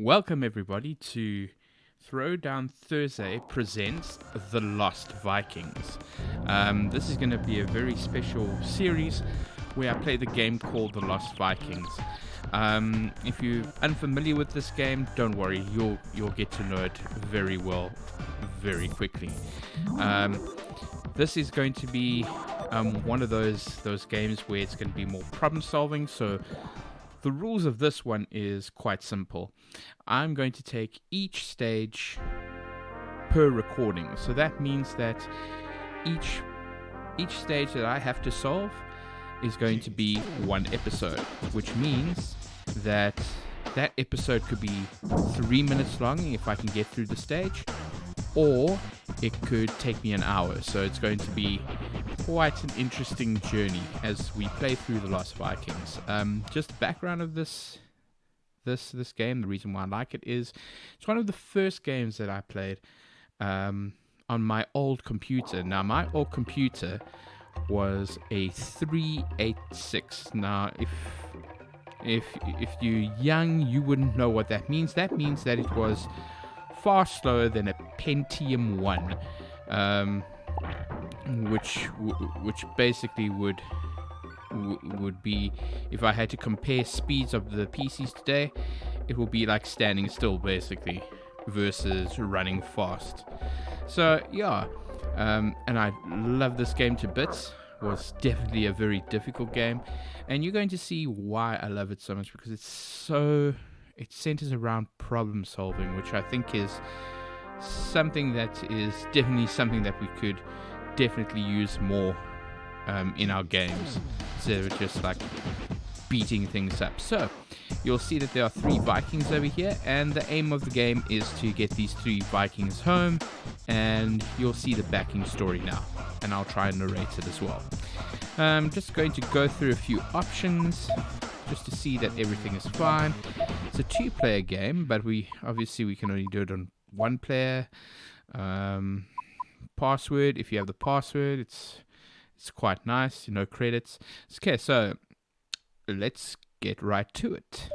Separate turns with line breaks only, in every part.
Welcome everybody to Throwdown Thursday presents The Lost Vikings. This is going to be a very special series where I play the game called The Lost Vikings. If you're unfamiliar with this game, don't worry, you'll get to know it very well, very quickly. This is going to be one of those games where it's going to be more problem solving. So the rules of this one is quite simple. I'm going to take each stage per recording. So that means that each stage that I have to solve is going to be one episode, which means that episode could be 3 minutes long if I can get through the stage, or it could take me an hour. So it's going to be quite an interesting journey as we play through The Lost Vikings. Just the background of this game, the reason why I like it is it's one of the first games that I played on my old computer. Now, my old computer was a 386. Now, if you're young, you wouldn't know what that means. That means that it was far slower than a Pentium 1, which basically would be, if I had to compare speeds of the PCs today, it will be like standing still basically versus running fast. So yeah, and I love this game to bits. It was definitely a very difficult game, and you're going to see why I love it so much, because it centers around problem solving, which I think is something that we could definitely use more in our games, instead of just like beating things up. So you'll see that there are 3 Vikings over here, and the aim of the game is to get these 3 Vikings home, and you'll see the backing story now, and I'll try and narrate it as well. I'm just going to go through a few options just to see that everything is fine. It's a 2-player game, but we can only do it on 1 player. Password, if you have the password, it's quite nice, no credits. Okay, so let's get right to it.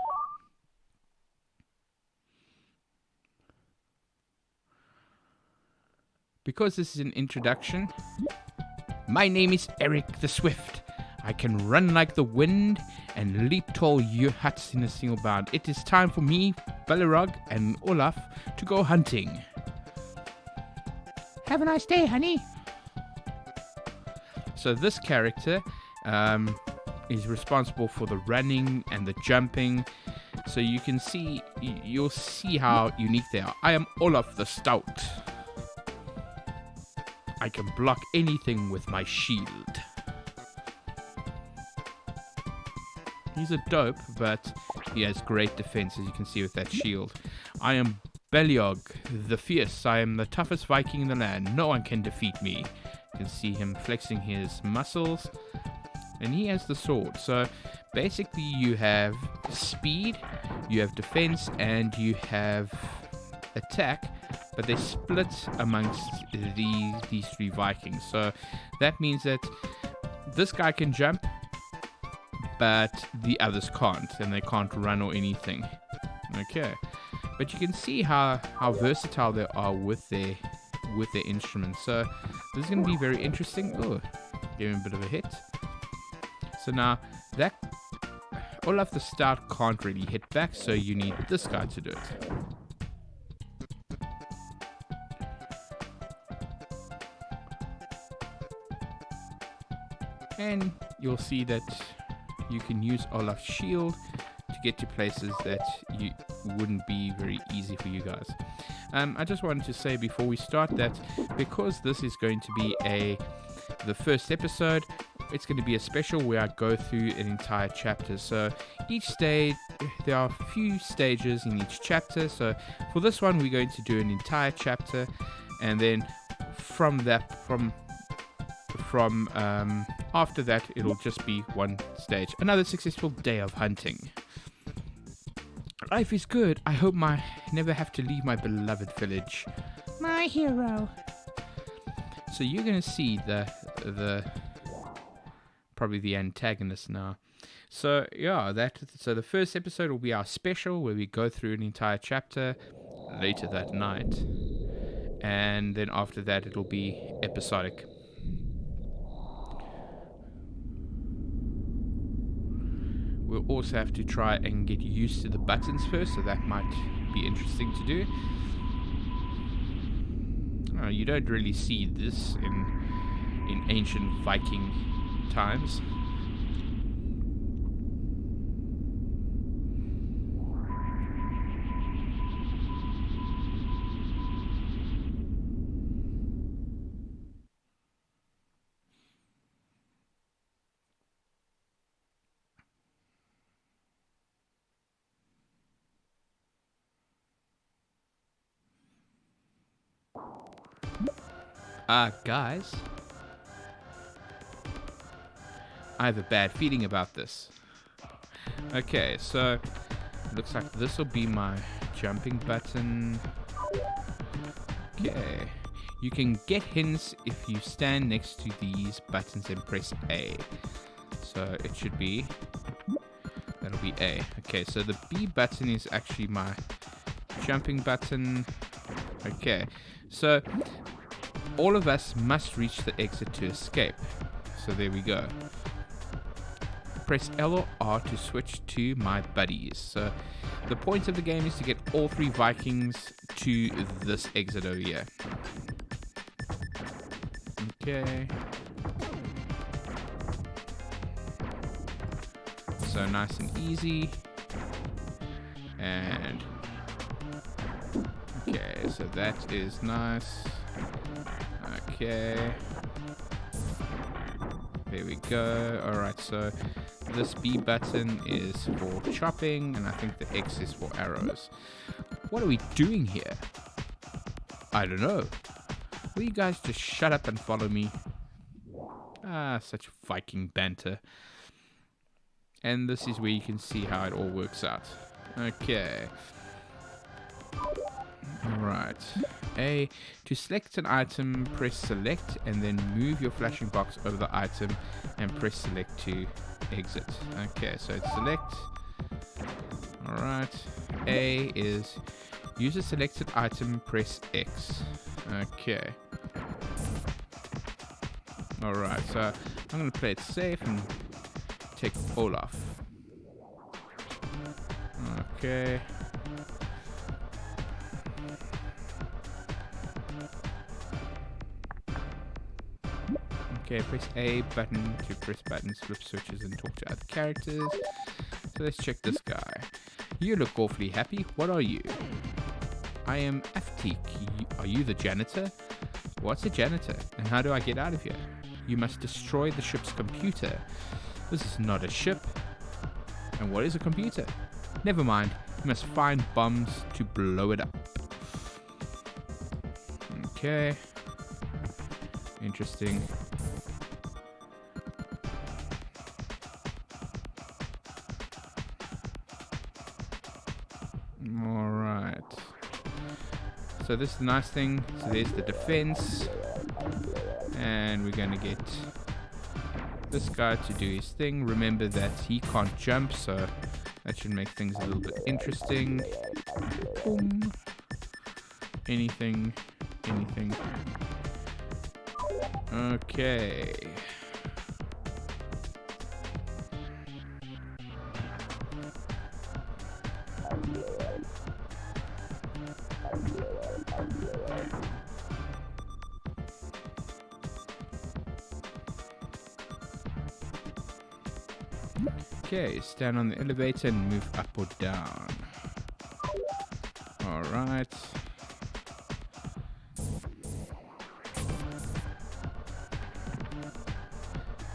Because this is an introduction, my name is Eric the Swift. I can run like the wind and leap tall huts in a single bound. It is time for me, Balrog, and Olaf to go hunting. Have a nice day, honey. So this character is responsible for the running and the jumping. So you'll see how unique they are. I am Olaf the Stout. I can block anything with my shield. He's a dope, but he has great defense, as you can see with that shield. I am Beliog the Fierce. I am the toughest Viking in the land. No one can defeat me. You can see him flexing his muscles, and he has the sword. So basically you have speed, you have defense, and you have attack, but they split amongst these 3 Vikings. So that means that this guy can jump, but the others can't, and they can't run or anything. Okay, but you can see how versatile they are with their instruments. So this is going to be very interesting. Oh, gave him a bit of a hit. So now that Olaf the Stout can't really hit back, so you need this guy to do it. And you'll see that you can use Olaf's shield to get to places that you wouldn't be very easy for you guys. I just wanted to say before we start that because this is going to be the first episode, it's going to be a special where I go through an entire chapter. So each stage, there are a few stages in each chapter. So for this one, we're going to do an entire chapter, and then after that, it'll just be one stage. Another successful day of hunting. Life is good. I hope I never have to leave my beloved village. My hero. So you're gonna see the probably the antagonist now. So yeah, so the first episode will be our special where we go through an entire chapter later that night, and then after that it'll be episodic. We'll also have to try and get used to the buttons first, so that might be interesting to do. You don't really see this in ancient Viking times. Guys, I have a bad feeling about this. Okay, so looks like this will be my jumping button. Okay, you can get hints if you stand next to these buttons and press A. So it should be, that'll be A. Okay, so the B button is actually my jumping button. Okay, so all of us must reach the exit to escape. So there we go. Press L or R to switch to my buddies. So the point of the game is to get all 3 Vikings to this exit over here. Okay. So nice and easy. And okay, so that is nice. Okay. There we go. Alright, so this B button is for chopping, and I think the X is for arrows. What are we doing here? I don't know. Will you guys just shut up and follow me? Such Viking banter. And this is where you can see how it all works out. Okay. Alright. A. To select an item, press select and then move your flashing box over the item and press select to exit. Okay, so it's select. Alright. A is use a selected item, press X. Okay. Alright, so I'm going to play it safe and take Olaf. Okay. Okay, press A button to press buttons, flip switches, and talk to other characters. So let's check this guy. You look awfully happy. What are you? I am Aftik. Are you the janitor? What's a janitor? And how do I get out of here? You must destroy the ship's computer. This is not a ship. And what is a computer? Never mind. You must find bombs to blow it up. Okay. Interesting. Alright. So this is the nice thing. So there's the defense. And we're going to get this guy to do his thing. Remember that he can't jump, so that should make things a little bit interesting. Boom. Anything. Okay. Okay, stand on the elevator and move up or down. Alright.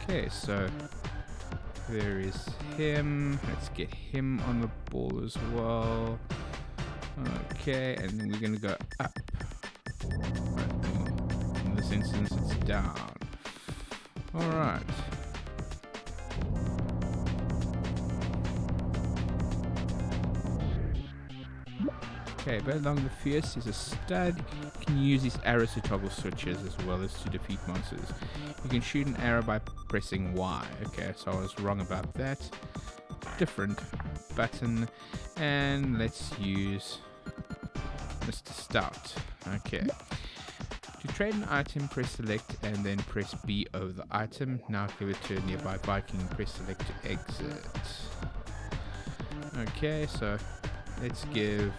Okay, so there is him. Let's get him on the ball as well. Okay, and then we're going to go up. In this instance, it's down. Alright. Okay, but along the fierce is a stud. You can use these arrows to toggle switches as well as to defeat monsters. You can shoot an arrow by pressing Y. Okay, so I was wrong about that. Different button. And let's use Mr. Stout. Okay. To trade an item, press select and then press B over the item. Now give it to a nearby Viking and press select to exit. Okay, so let's give...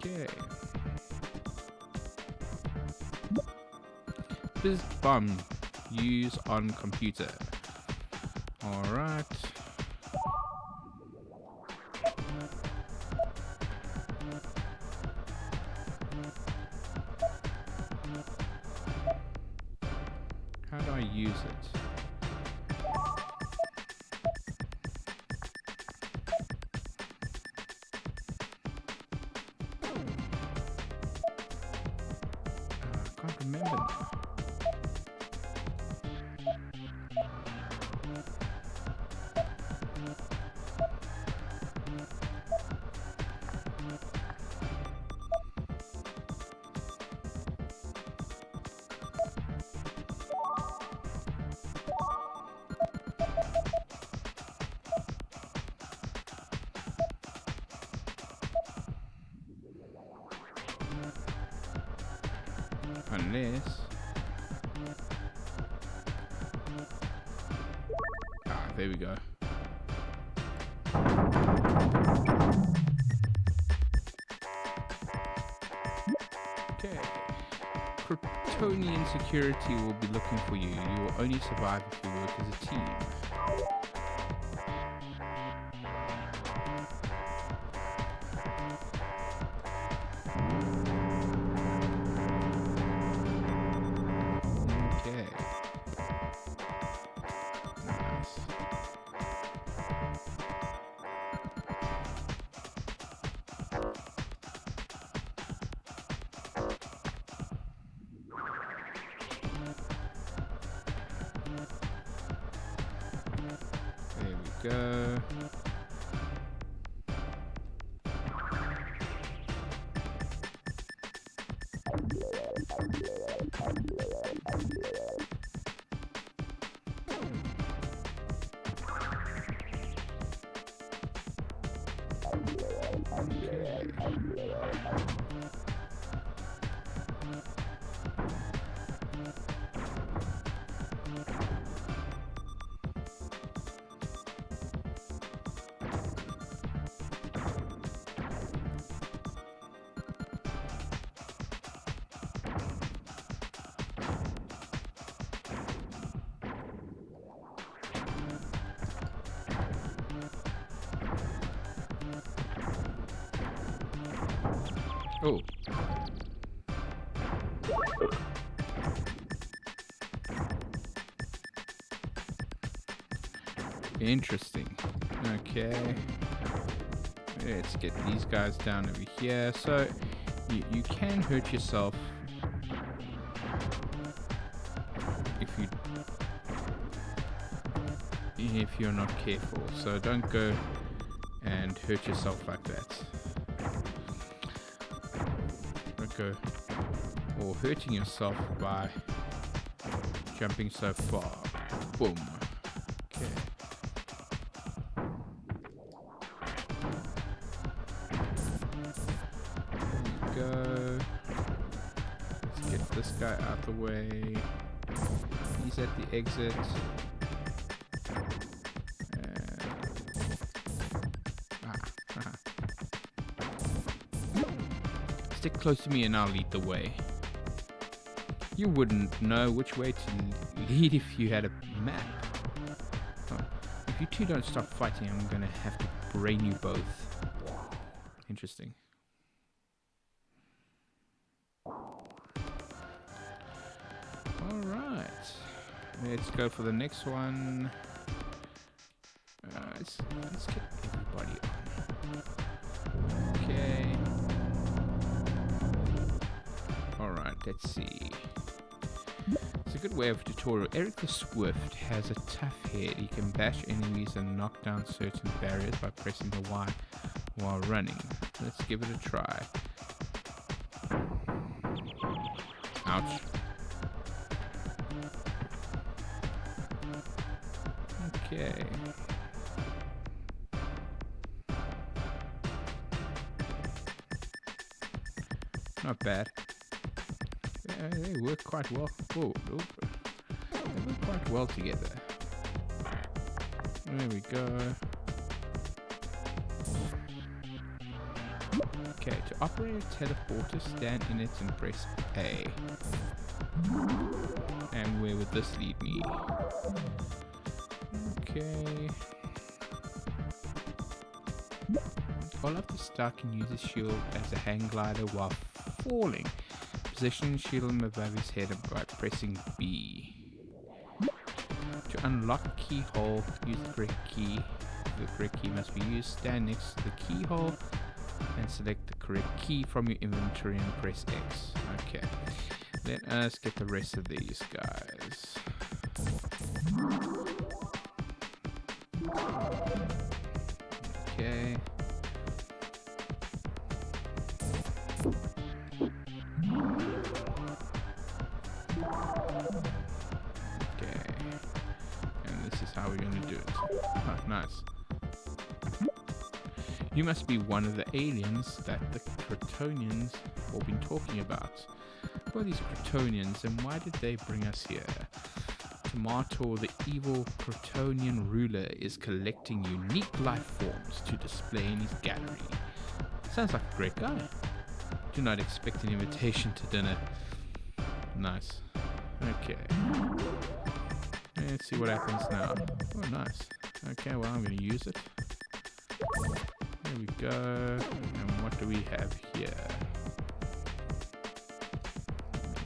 Okay. This bomb use on computer. Alright. How do I use it? I can't remember now. Unless... there we go. Okay. Kryptonian security will be looking for you. You will only survive if you work as a team. There we go. Oh. Interesting. Okay. Let's get these guys down over here. So you can hurt yourself if you're not careful. So don't go and hurt yourself like that. Don't go or hurting yourself by jumping so far. Boom. Okay. Go. Let's get this guy out the way. He's at the exit. Stick close to me and I'll lead the way. You wouldn't know which way to lead if you had a map. Oh, if you two don't stop fighting, I'm gonna have to brain you both. Interesting. Alright. Let's go for the next one. Let's get everybody on. Okay. Alright, let's see. It's a good way of a tutorial. Eric the Swift has a tough head. He can bash enemies and knock down certain barriers by pressing the Y while running. Let's give it a try. Ouch. Okay. Not bad. Yeah, they work quite well. Whoa, they work quite well together. There we go. Okay, to operate a teleporter, stand in it and press A. And where would this lead me? Okay. Olaf the Star can use his shield as a hang glider while falling. Position shield him above his head by pressing B. To unlock a keyhole, use the correct key. The correct key must be used. Stand next to the keyhole and select the correct key from your inventory and press X. Okay. Let us get the rest of these guys. Okay. Okay. And this is how we're going to do it. Oh, nice. You must be one of the aliens that the Kryptonians have been talking about. Who are these Kryptonians and why did they bring us here? Tomato, the evil Kryptonian ruler, is collecting unique life forms to display in his gallery. Sounds like a great guy. Do not expect an invitation to dinner. Nice. Okay. Let's see what happens now. Oh, nice. Okay, well, I'm going to use it. There we go. And what do we have here?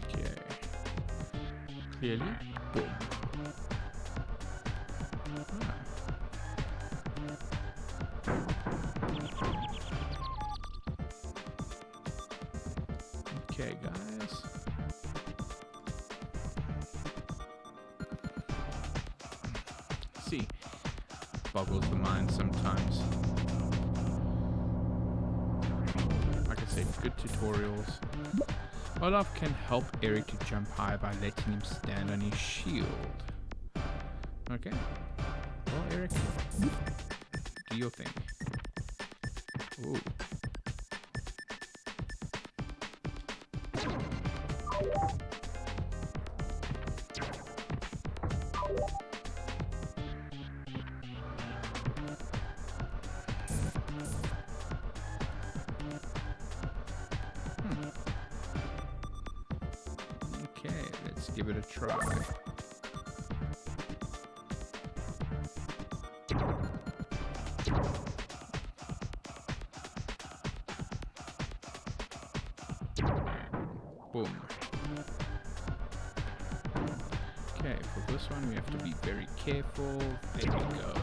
Okay. Clearly, boom. Okay, guys. See, boggles the mind sometimes. Like I said, good tutorials. Olaf can help Eric to jump high by letting him stand on his shield. Okay. Well, Eric, do your thing. Ooh. Okay, let's give it a try. Boom. Okay, for this one we have to be very careful. There we go.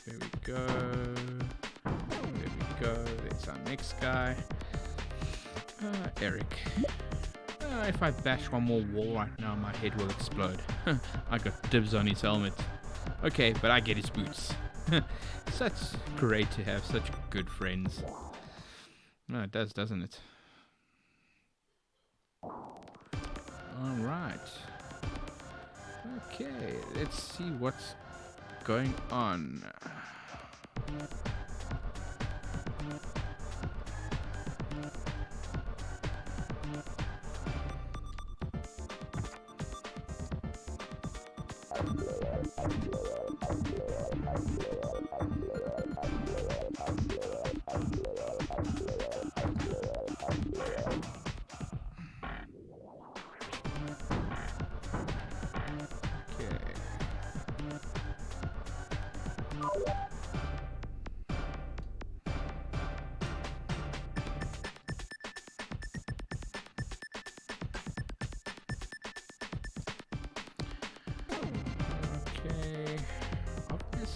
There we go. There we go. There's our next guy. Eric. If I bash one more wall right now, my head will explode. I got dibs on his helmet. Okay, but I get his boots. Such great to have such good friends. No, it does, doesn't it? Alright. Okay, let's see what's going on.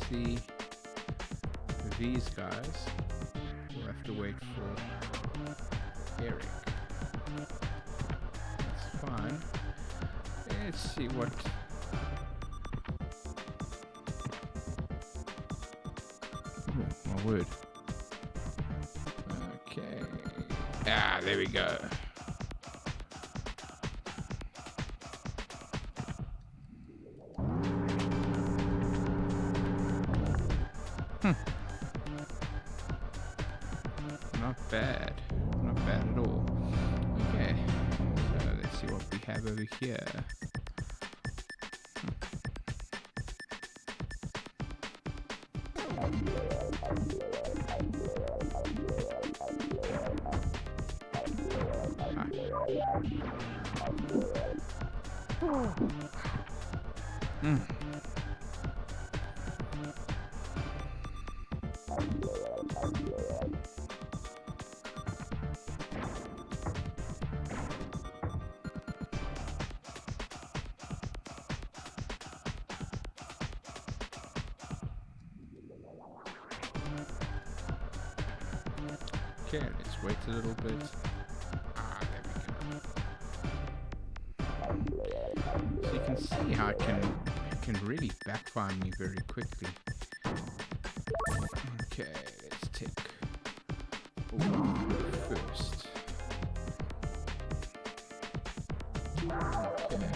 obviously these guys will have to wait for Eric. That's fine. Let's see what... Oh, my word. Okay. Ah, there we go. Not bad. Not bad at all. Okay. So let's see what we have over here. Okay, let's wait a little bit. Ah, there we go. So you can see how it can really backfire me very quickly. Okay, let's take first. Okay.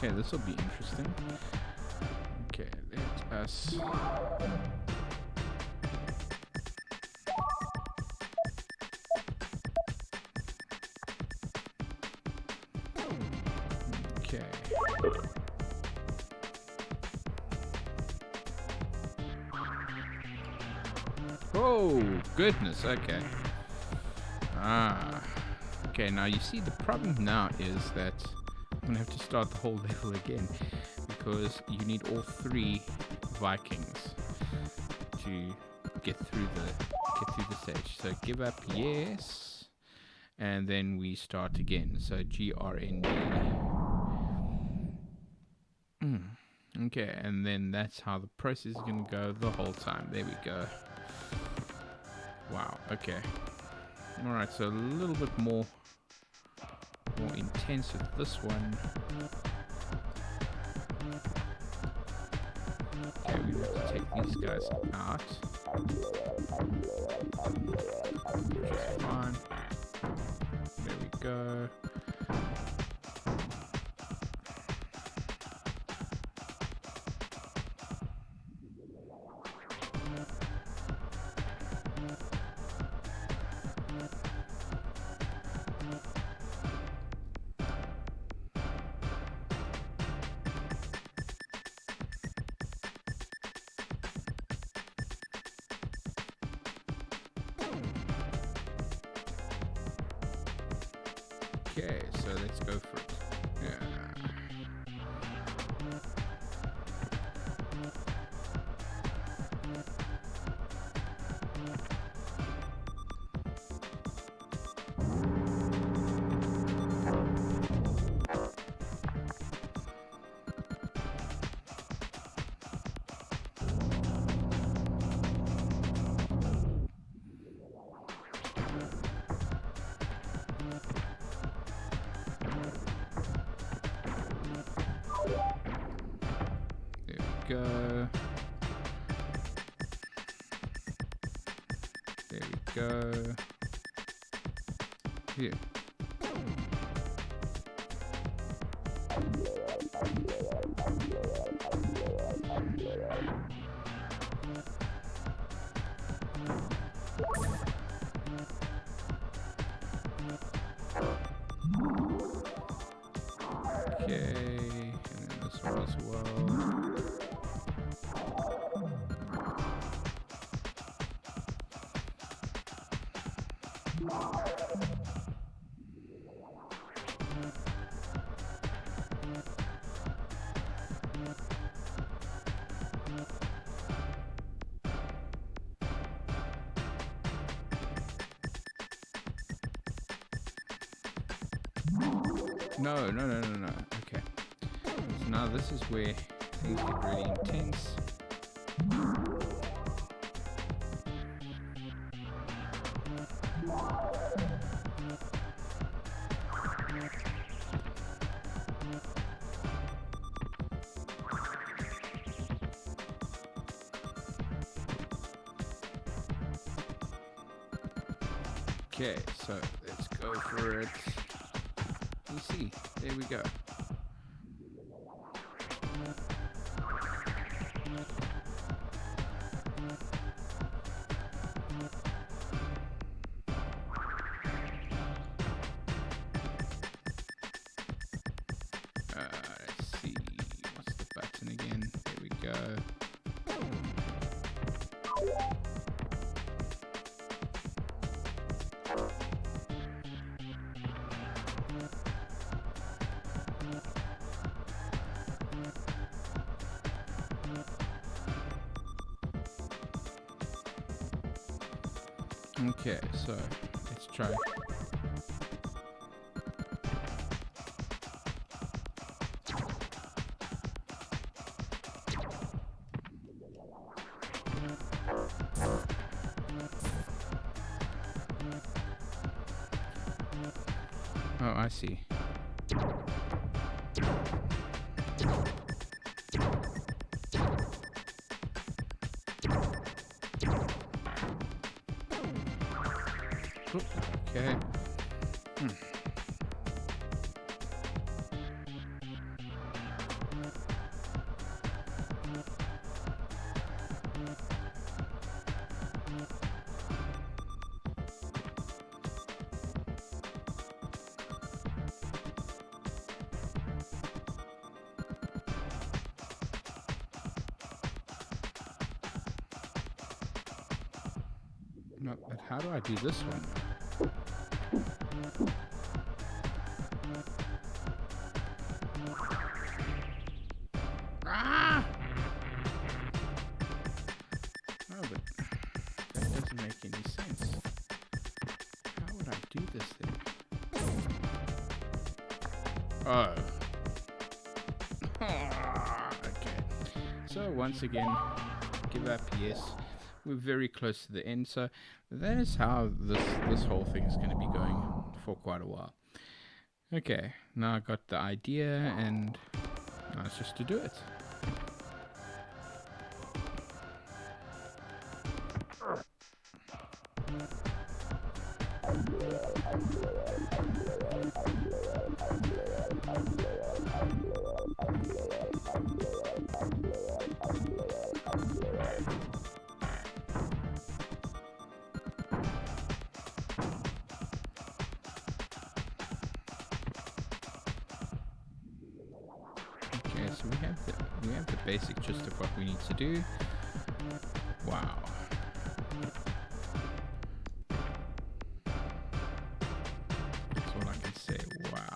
Okay, this will be interesting. Okay, let us... Okay. Oh, goodness, okay. Ah. Okay, now you see the problem now is that I'm gonna have to start the whole level again because you need all 3 Vikings to get through the stage. So give up, yes, and then we start again. So GRND. Okay, and then that's how the process is gonna go the whole time. There we go. Wow. Okay. All right. So a little bit more intense with this one. Okay, we have to take these guys out, which is fine. There we go. Okay, so let's go for it. Yeah. Go. There we go. Here. Okay, and then this one as well. No, no, no, no, no. Okay. So now this is where things get really intense. Okay, so let's go for it. You see, there we go. Let's see, what's the button again? There we go. Okay, so let's try. Oh, I see. Okay. No, but how do I do this one? Ah! Oh, but that doesn't make any sense. How would I do this thing? Oh. Okay. So once again, give up, yes. We're very close to the end, so that is how this whole thing is going to be going for quite a while. Okay, now I got the idea, and now it's just to do it. So we have the basic gist of what we need to do. Wow. That's all I can say. Wow.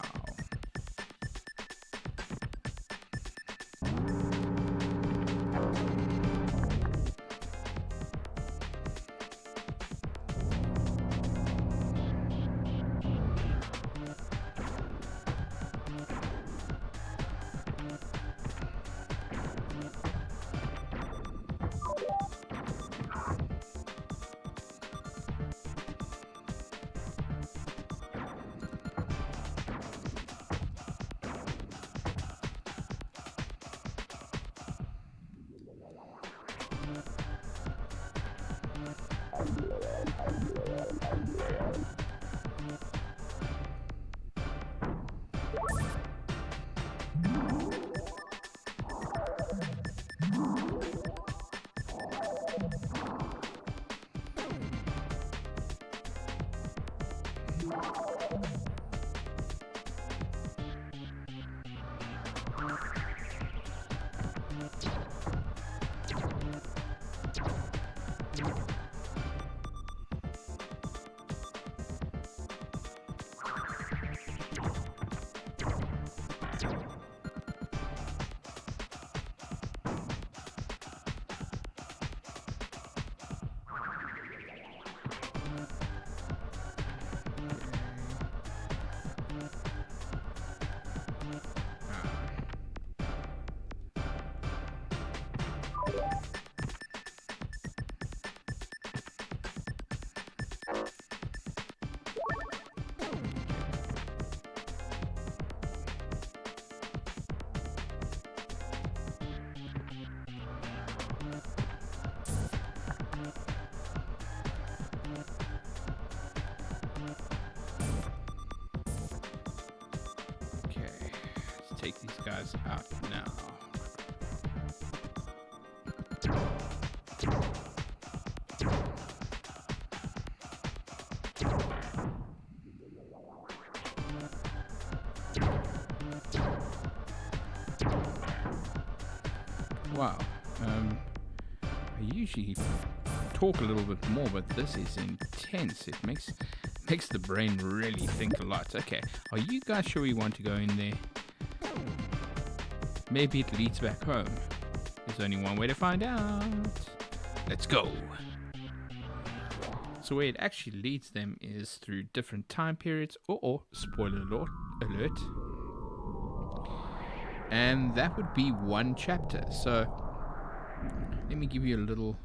take these guys out now. Wow. I usually talk a little bit more, but this is intense. It makes the brain really think a lot. Okay, are you guys sure you want to go in there? Maybe it leads back home. There's only one way to find out. Let's go. So where it actually leads them is through different time periods, or spoiler alert. And that would be one chapter. So let me give you a little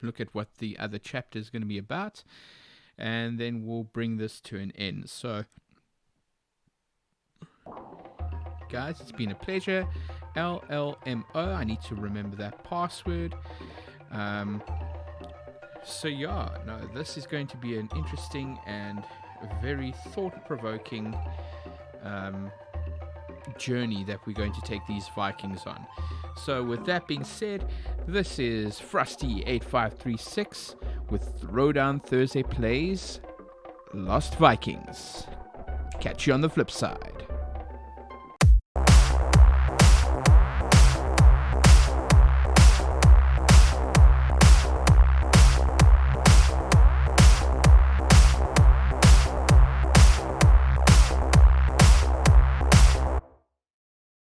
look at what the other chapter is going to be about, and then we'll bring this to an end. So guys, it's been a pleasure. LLMO, I need to remember that password. So yeah, no, this is going to be an interesting and very thought-provoking journey that we're going to take these Vikings on. So with that being said, this is Frosty8536 with Throwdown Thursday Plays Lost Vikings. Catch you on the flip side.